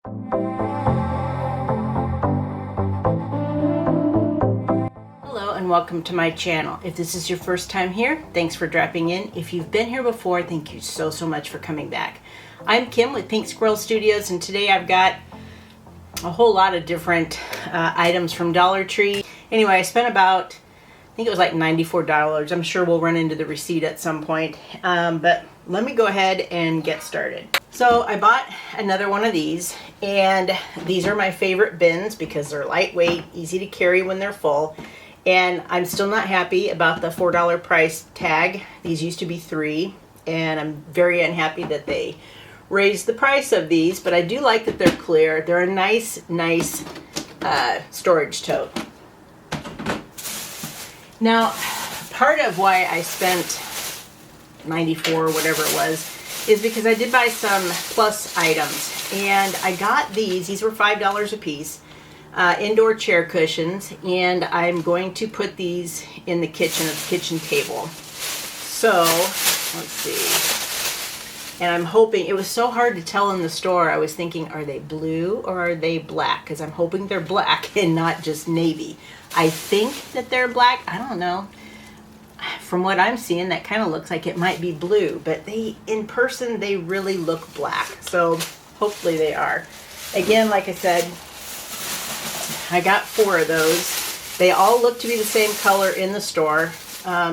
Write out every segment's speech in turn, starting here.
Hello and welcome to my channel. If this is your first time here, thanks for dropping in. If you've been here before, thank you so much for coming back. I'm Kim with Pink Squirrel Studios, and today I've got a whole lot of different items from Dollar Tree. Anyway, I spent about, I think it was like $94. I'm sure we'll run into the receipt at some point, but let me go ahead and get started. So I bought another one of these, and these are my favorite bins because they're lightweight, easy to carry when they're full, and I'm still not happy about the $4 price tag. These used to be $3, and I'm very unhappy that they raised the price of these, but I do like that they're clear. They're a nice storage tote. Now, part of why I spent 94 or whatever it was is because I did buy some plus items, and I got these were $5 a piece, indoor chair cushions, and I'm going to put these in the kitchen, at the kitchen table. So let's see. And I'm hoping, it was so hard to tell in the store, I was thinking, are they blue or are they black? Because I'm hoping they're black and not just navy. I think that they're black. I don't know. From what I'm seeing, that kind of looks like it might be blue, but in person, they really look black. So hopefully they are. Again, like I said, I got 4 of those. They all look to be the same color in the store.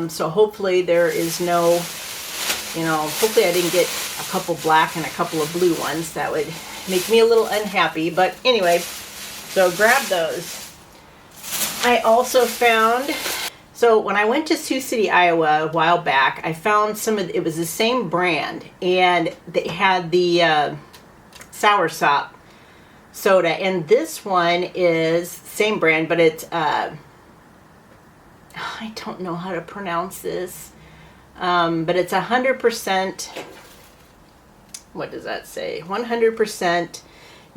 So hopefully there is no, hopefully I didn't get a couple black and a couple of blue ones. That would make me a little unhappy. But anyway, so grab those. I also found, so when I went to Sioux City, Iowa a while back, I found it was the same brand, and they had the soursop soda, and this one is same brand, but it's, I don't know how to pronounce this. But it's 100%, what does that say? 100%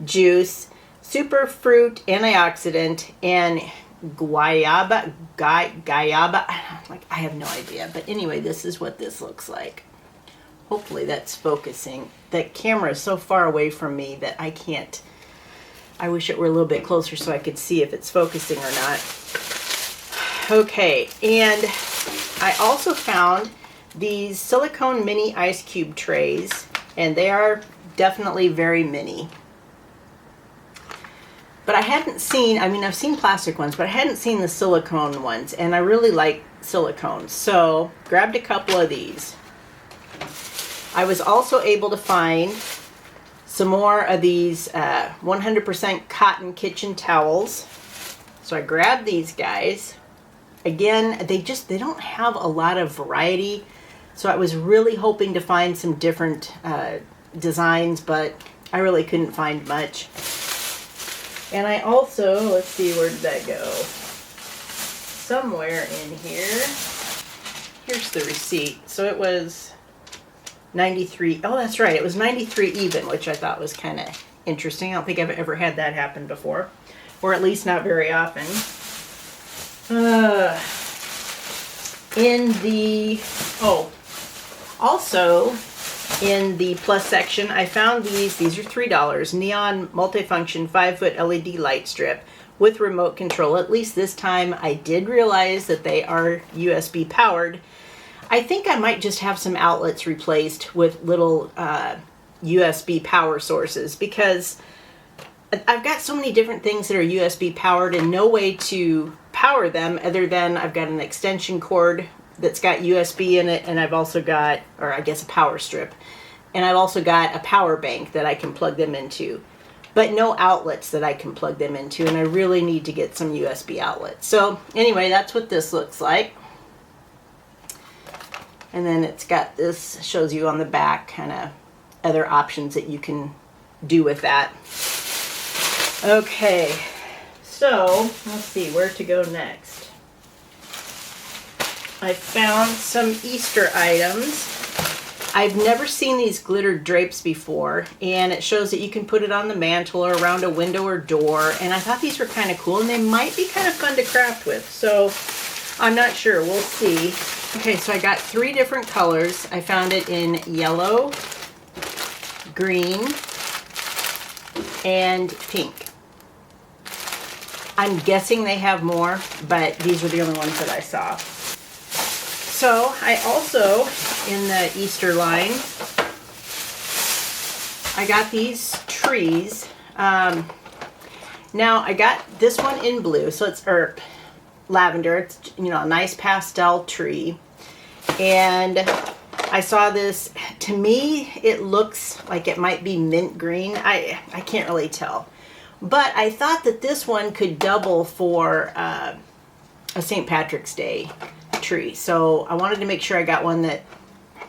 juice, super fruit, antioxidant, and guayaba. Like, I have no idea. But anyway, this is what this looks like. Hopefully that's focusing. The camera is so far away from me that I can't. I wish it were a little bit closer so I could see if it's focusing or not. Okay, and I also found these silicone mini ice cube trays, and they are definitely very mini. But I hadn't seen, I've seen plastic ones, but I hadn't seen the silicone ones, and I really like silicone. So grabbed a couple of these. I was also able to find some more of these 100% cotton kitchen towels. So I grabbed these guys. Again, they don't have a lot of variety. So I was really hoping to find some different designs, but I really couldn't find much. And I also, let's see, where did that go? Somewhere in here. Here's the receipt. So it was 93. Oh, that's right. It was 93 even, which I thought was kind of interesting. I don't think I've ever had that happen before, or at least not very often. Also in the plus section, I found these are $3, neon multifunction 5-foot LED light strip with remote control. At least this time I did realize that they are USB powered. I think I might just have some outlets replaced with little USB power sources, because I've got so many different things that are USB powered and no way to power them other than I've got an extension cord that's got USB in it, and I've also got, or I guess a power strip, and I've also got a power bank that I can plug them into, but no outlets that I can plug them into, and I really need to get some USB outlets. So anyway, that's what this looks like. And then it's got this, shows you on the back kind of other options that you can do with that. Okay, so let's see where to go next. I found some Easter items. I've never seen these glittered drapes before, and it shows that you can put it on the mantle or around a window or door, and I thought these were kind of cool, and they might be kind of fun to craft with, so I'm not sure. We'll see. Okay, so I got 3 different colors. I found it in yellow, green, and pink. I'm guessing they have more, but these were the only ones that I saw. So I also, in the Easter line, I got these trees. Now I got this one in blue, so it's lavender. It's, you know, a nice pastel tree. And I saw this. To me, it looks like it might be mint green. I can't really tell. But I thought that this one could double for a St. Patrick's Day tree. So I wanted to make sure I got one that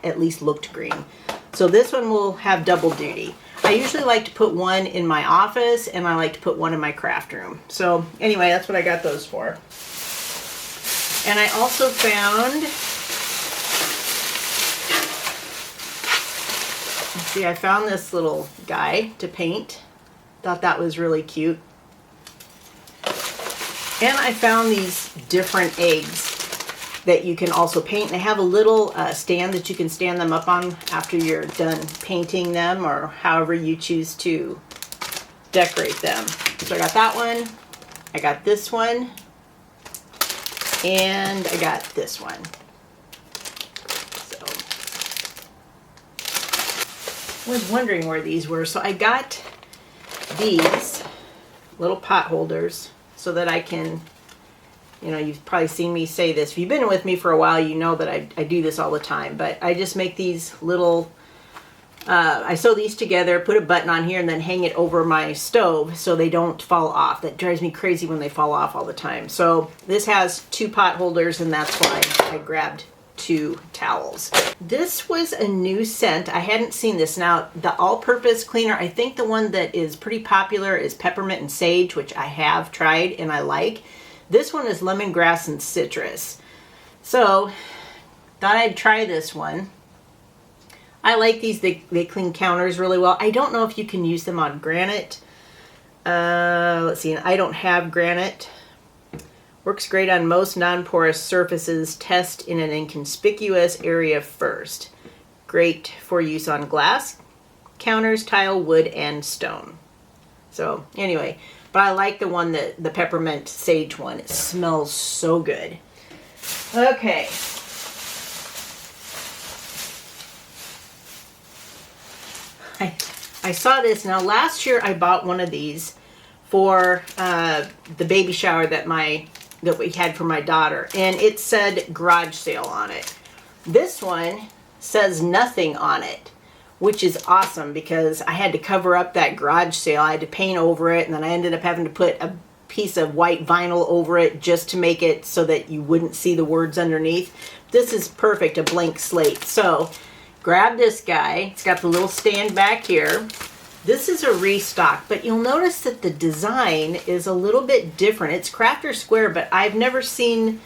at least looked green. So this one will have double duty. I usually like to put one in my office, and I like to put one in my craft room. So anyway, that's what I got those for. And I also found, let's see, I found this little guy to paint. Thought that was really cute. And I found these different eggs that you can also paint. They have a little stand that you can stand them up on after you're done painting them, or however you choose to decorate them. So I got that one, I got this one, and I got this one. So I was wondering where these were. So I got these little pot holders so that I can, you know, you've probably seen me say this. If you've been with me for a while, you know that I do this all the time. But I just make these little, I sew these together, put a button on here, and then hang it over my stove so they don't fall off. That drives me crazy when they fall off all the time. So this has 2 pot holders, and that's why I grabbed 2 towels. This was a new scent. I hadn't seen this. Now, the all-purpose cleaner, I think the one that is pretty popular is peppermint and sage, which I have tried and I like. This one is lemongrass and citrus. So, thought I'd try this one. I like these. They clean counters really well. I don't know if you can use them on granite. Let's see, I don't have granite. Works great on most non-porous surfaces. Test in an inconspicuous area first. Great for use on glass, counters, tile, wood, and stone. So anyway, but I like the one that the peppermint sage one. It smells so good. Okay. I saw this. Now last year I bought one of these for the baby shower that we had for my daughter, and it said garage sale on it. This one says nothing on it, which is awesome because I had to cover up that garage sale. I had to paint over it, and then I ended up having to put a piece of white vinyl over it just to make it so that you wouldn't see the words underneath. This is perfect, a blank slate. So grab this guy. It's got the little stand back here. This is a restock, but you'll notice that the design is a little bit different. It's Crafter Square, but I've never seen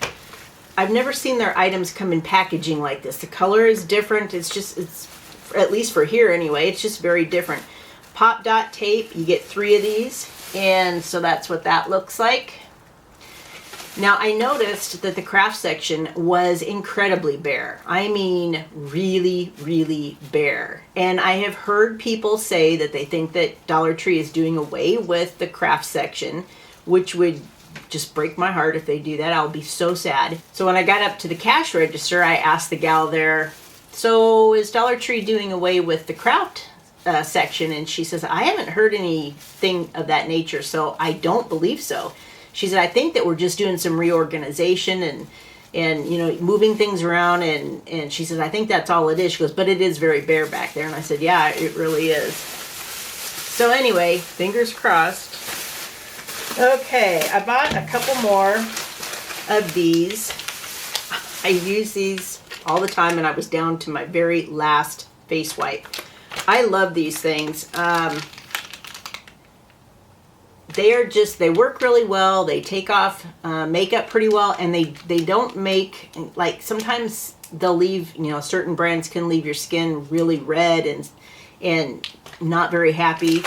their items come in packaging like this. The color is different. It's at least for here anyway, it's just very different. Pop dot tape, you get 3 of these, and so that's what that looks like. Now I noticed that the craft section was incredibly bare. I mean really, really bare. And I have heard people say that they think that Dollar Tree is doing away with the craft section, which would just break my heart if they do that. I'll be so sad. So when I got up to the cash register, I asked the gal there, so is Dollar Tree doing away with the craft section? And she says, I haven't heard anything of that nature, so I don't believe so. She said, I think that we're just doing some reorganization and you know, moving things around, and she says, I think that's all it is. She goes, but it is very bare back there. And I said, yeah, it really is. So anyway, fingers crossed. Okay, I bought a couple more of these. I use these all the time, and I was down to my very last face wipe. I love these things. They work really well. They take off makeup pretty well, and they don't make, like, sometimes they'll leave, you know, certain brands can leave your skin really red and not very happy.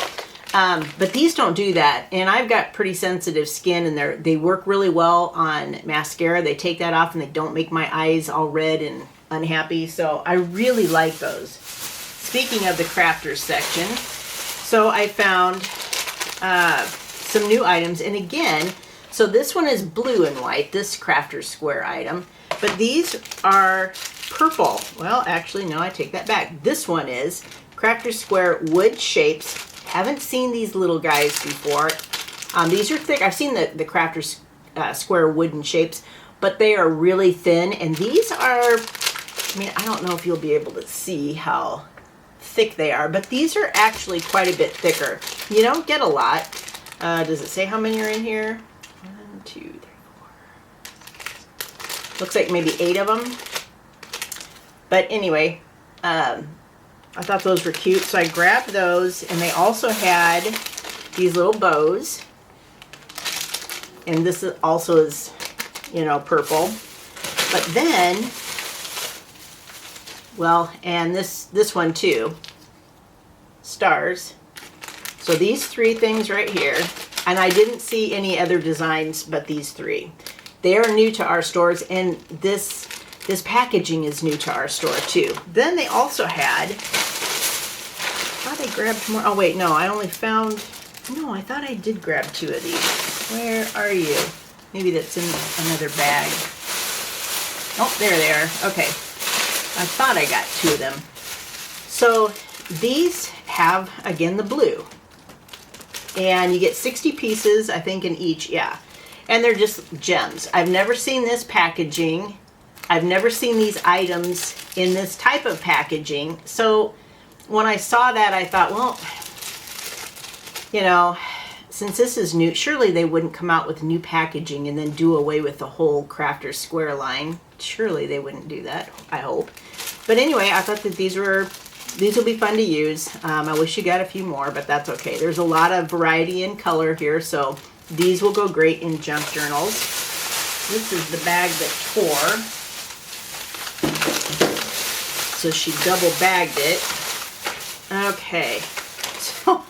But these don't do that, and I've got pretty sensitive skin, and they work really well on mascara. They take that off, and they don't make my eyes all red and unhappy, so I really like those. Speaking of the crafters section, so I found some new items. And again, so this one is blue and white, this Crafter's Square item. But these are purple. Well, actually, no, I take that back. This one is Crafter's Square wood shapes. Haven't seen these little guys before. These are thick. I've seen the Crafter's Square wooden shapes, but they are really thin. And these are, I mean, I don't know if you'll be able to see how thick they are, but these are actually quite a bit thicker. You don't get a lot. Does it say how many are in here? 1, 2, 3, 4. Looks like maybe 8 of them. But anyway, I thought those were cute, so I grabbed those, and they also had these little bows. And this is also is, you know, purple. But then, well, and this one too, stars. So these 3 things right here, and I didn't see any other designs but these 3. They are new to our stores, and this packaging is new to our store too. Then they also had, I thought I grabbed more. Oh wait, no, I only found, no, I thought I did grab 2 of these. Where are you? Maybe that's in another bag. Oh, there they are. Okay. I thought I got 2 of them. So these have, again, the blue. And you get 60 pieces, I think, in each. Yeah. And they're just gems. I've never seen this packaging. I've never seen these items in this type of packaging. So when I saw that, I thought, well, you know, since this is new, surely they wouldn't come out with new packaging and then do away with the whole Crafter's Square line. Surely they wouldn't do that, I hope. But anyway, I thought that these will be fun to use. I wish you got a few more, but that's okay. There's a lot of variety in color here, so these will go great in junk journals. This is the bag that tore. So she double bagged it. Okay, so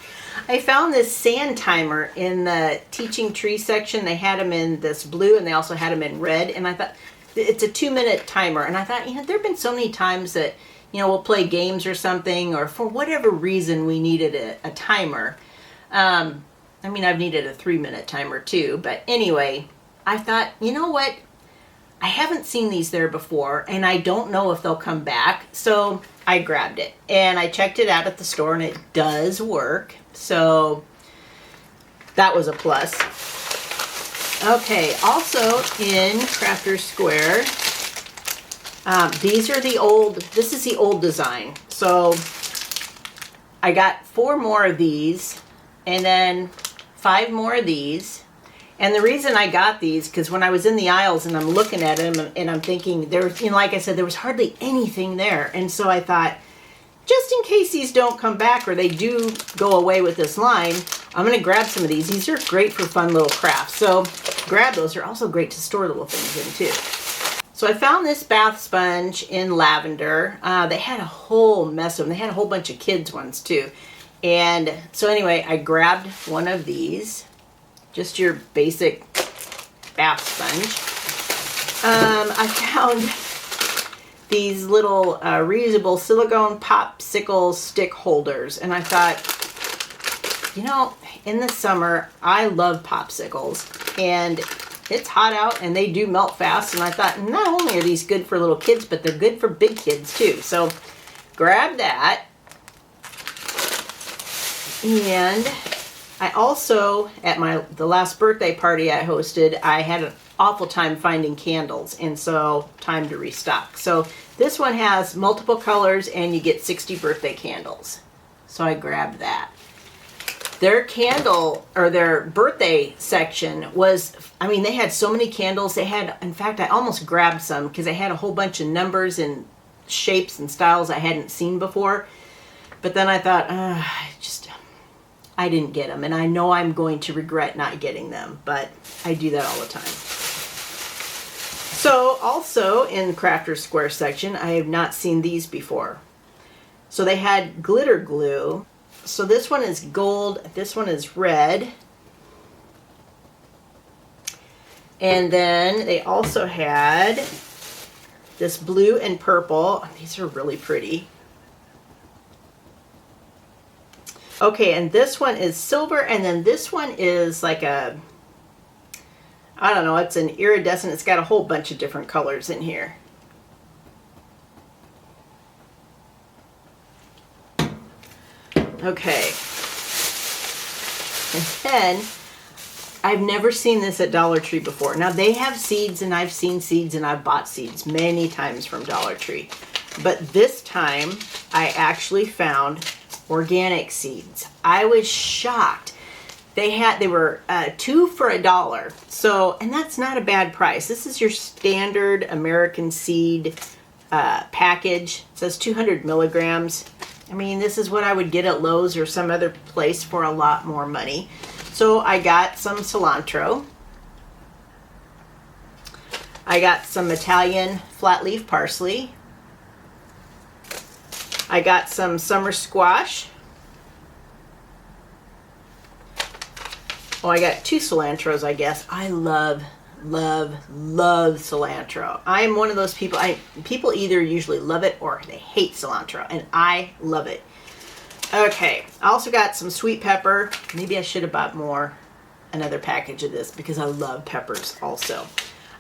I found this sand timer in the teaching tree section. They had them in this blue, and they also had them in red, and I thought, it's a 2-minute timer, and I thought, you know, there have been so many times that, you know, we'll play games or something, or for whatever reason we needed a timer. I mean, I've needed a 3-minute timer too, but anyway, I thought, you know what? I haven't seen these there before, and I don't know if they'll come back, so I grabbed it. And I checked it out at the store, and it does work, so that was a plus. Okay, also in Crafter's Square, these are the old, this is the old design. So I got 4 more of these, and then 5 more of these. And the reason I got these, because when I was in the aisles and I'm looking at them and I'm thinking, there's, you know, like I said, there was hardly anything there. And so I thought, just in case these don't come back or they do go away with this line, I'm going to grab some of these. These are great for fun little crafts. So grab those. They're also great to store little things in too. So I found this bath sponge in lavender. They had a whole mess of them. They had a whole bunch of kids ones too. And so anyway, I grabbed one of these. Just your basic bath sponge. I found these little reusable silicone popsicle stick holders. And I thought, you know, in the summer, I love popsicles. And it's hot out and they do melt fast. And I thought, not only are these good for little kids, but they're good for big kids too. So grab that. And I also, at the last birthday party I hosted, I had an awful time finding candles, and so time to restock. So this one has multiple colors, and you get 60 birthday candles. So I grabbed that. Their candle, or their birthday section was, I mean, they had so many candles. They had, in fact, I almost grabbed some because they had a whole bunch of numbers and shapes and styles I hadn't seen before. But then I thought, I didn't get them, and I know I'm going to regret not getting them, but I do that all the time. So also in the Crafter's Square section, I have not seen these before. So they had glitter glue. So this one is gold, this one is red. And then they also had this blue and purple. These are really pretty. Okay, and this one is silver, and then this one is like a, I don't know, it's an iridescent. It's got a whole bunch of different colors in here. Okay. And then, I've never seen this at Dollar Tree before. Now, they have seeds, and I've seen seeds, and I've bought seeds many times from Dollar Tree. But this time, I actually found organic seeds. I was shocked. They were 2 for $1. So, and that's not a bad price. This is your standard American seed package. It says 200 milligrams. I mean, this is what I would get at Lowe's or some other place for a lot more money. So I got some cilantro. I got some Italian flat leaf parsley. I got some summer squash. Oh, I got 2 cilantros, I guess. I love cilantro. I'm one of those people, people either usually love it or they hate cilantro, and I love it. Okay, I also got some sweet pepper. Maybe I should have bought another package of this because I love peppers also.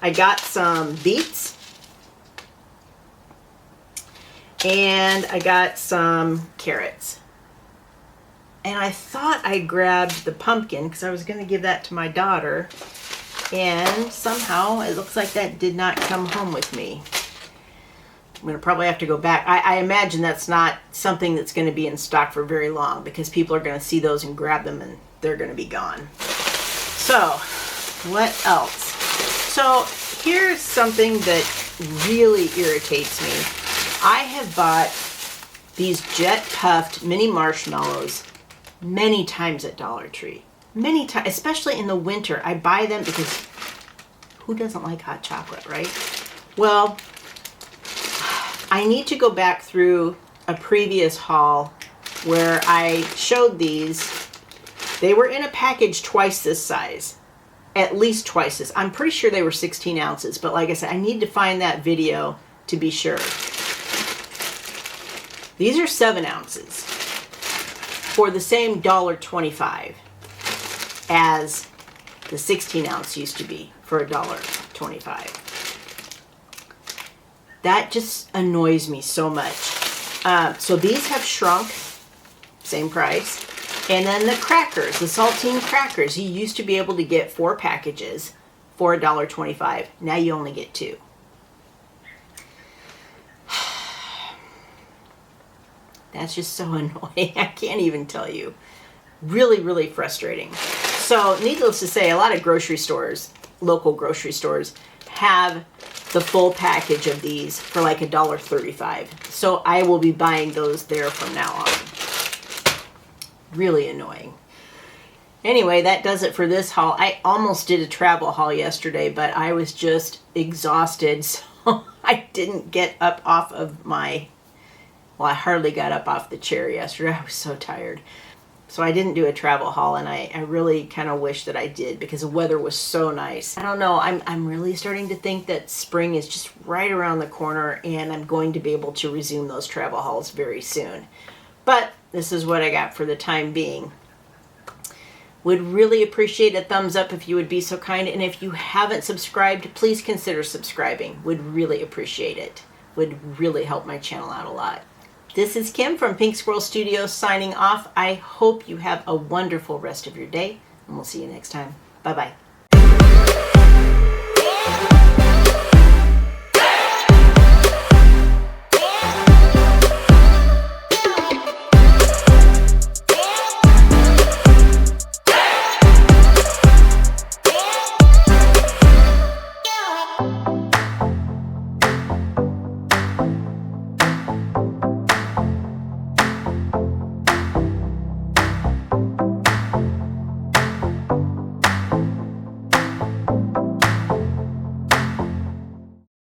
I got some beets. And I got some carrots. And I thought I grabbed the pumpkin because I was going to give that to my daughter. And somehow it looks like that did not come home with me. I'm going to probably have to go back. I imagine that's not something that's going to be in stock for very long because people are going to see those and grab them and they're going to be gone. So, what else? So, here's something that really irritates me. I have bought these jet puffed mini marshmallows many times at Dollar Tree. Many times, especially in the winter. I buy them because who doesn't like hot chocolate, right? Well, I need to go back through a previous haul where I showed these. They were in a package twice this size. At least twice this. I'm pretty sure they were 16 ounces, but like I said, I need to find that video to be sure. These are 7 ounces for the same $1.25 as the 16 ounce used to be for $1.25. That just annoys me so much. So these have shrunk, same price. And then the crackers, the saltine crackers, you used to be able to get 4 packages for $1.25. Now you only get 2. That's just so annoying. I can't even tell you. Really, really frustrating. So, needless to say, a lot of grocery stores, local grocery stores, have the full package of these for like $1.35. So, I will be buying those there from now on. Really annoying. Anyway, that does it for this haul. I almost did a travel haul yesterday, but I was just exhausted, so I didn't get up off of my... Well, I hardly got up off the chair yesterday. I was so tired. So I didn't do a travel haul, and I really kind of wish that I did because the weather was so nice. I don't know. I'm really starting to think that spring is just right around the corner, and I'm going to be able to resume those travel hauls very soon. But this is what I got for the time being. Would really appreciate a thumbs up if you would be so kind. And if you haven't subscribed, please consider subscribing. Would really appreciate it. Would really help my channel out a lot. This is Kim from Pink Squirrel Studios signing off. I hope you have a wonderful rest of your day, and we'll see you next time. Bye-bye.